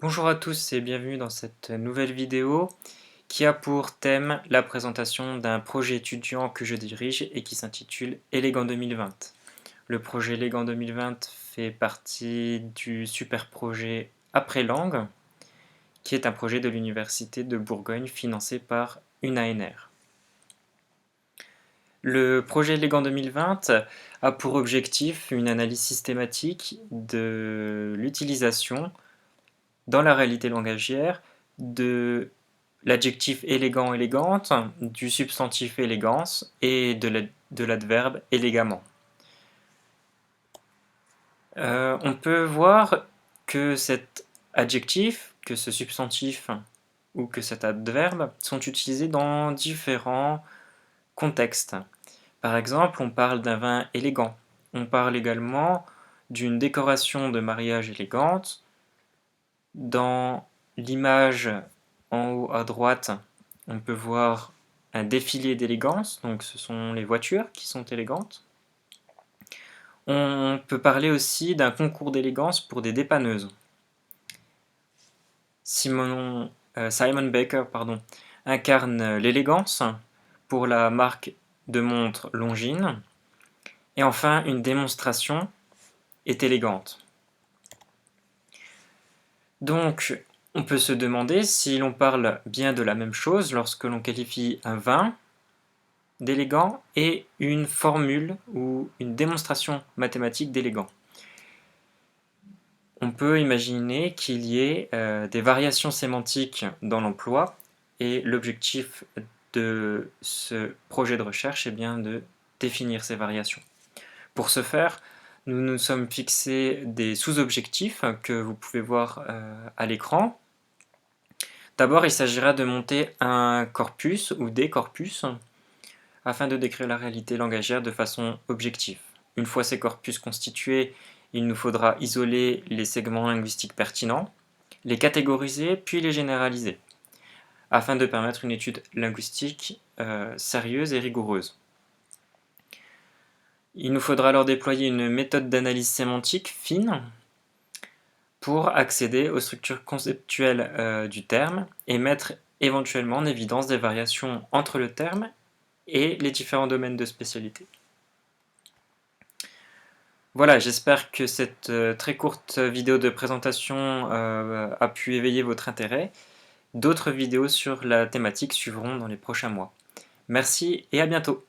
Bonjour à tous et bienvenue dans cette nouvelle vidéo qui a pour thème la présentation d'un projet étudiant que je dirige et qui s'intitule Elegant 2020. Le projet Elegant 2020 fait partie du super projet Après Langue, qui est un projet de l'Université de Bourgogne financé par une ANR. Le projet Elegant 2020 a pour objectif une analyse systématique de l'utilisation dans la réalité langagière de l'adjectif élégant, élégante, du substantif élégance et de l'adverbe élégamment. On peut voir que cet adjectif, que ce substantif ou que cet adverbe sont utilisés dans différents contextes. Par exemple, on parle d'un vin élégant. On parle également d'une décoration de mariage élégante. Dans l'image en haut à droite, on peut voir un défilé d'élégance, donc ce sont les voitures qui sont élégantes. On peut parler aussi d'un concours d'élégance pour des dépanneuses. Simon Baker incarne l'élégance pour la marque de montre Longines. Et enfin, une démonstration est élégante. Donc, on peut se demander si l'on parle bien de la même chose lorsque l'on qualifie un vin d'élégant et une formule ou une démonstration mathématique d'élégant. On peut imaginer qu'il y ait des variations sémantiques dans l'emploi et l'objectif de ce projet de recherche est bien de définir ces variations. Pour ce faire, nous nous sommes fixés des sous-objectifs que vous pouvez voir à l'écran. D'abord, il s'agira de monter un corpus ou des corpus afin de décrire la réalité langagière de façon objective. Une fois ces corpus constitués, il nous faudra isoler les segments linguistiques pertinents, les catégoriser puis les généraliser, afin de permettre une étude linguistique sérieuse et rigoureuse. Il nous faudra alors déployer une méthode d'analyse sémantique fine pour accéder aux structures conceptuelles du terme et mettre éventuellement en évidence des variations entre le terme et les différents domaines de spécialité. Voilà, j'espère que cette très courte vidéo de présentation a pu éveiller votre intérêt. D'autres vidéos sur la thématique suivront dans les prochains mois. Merci et à bientôt.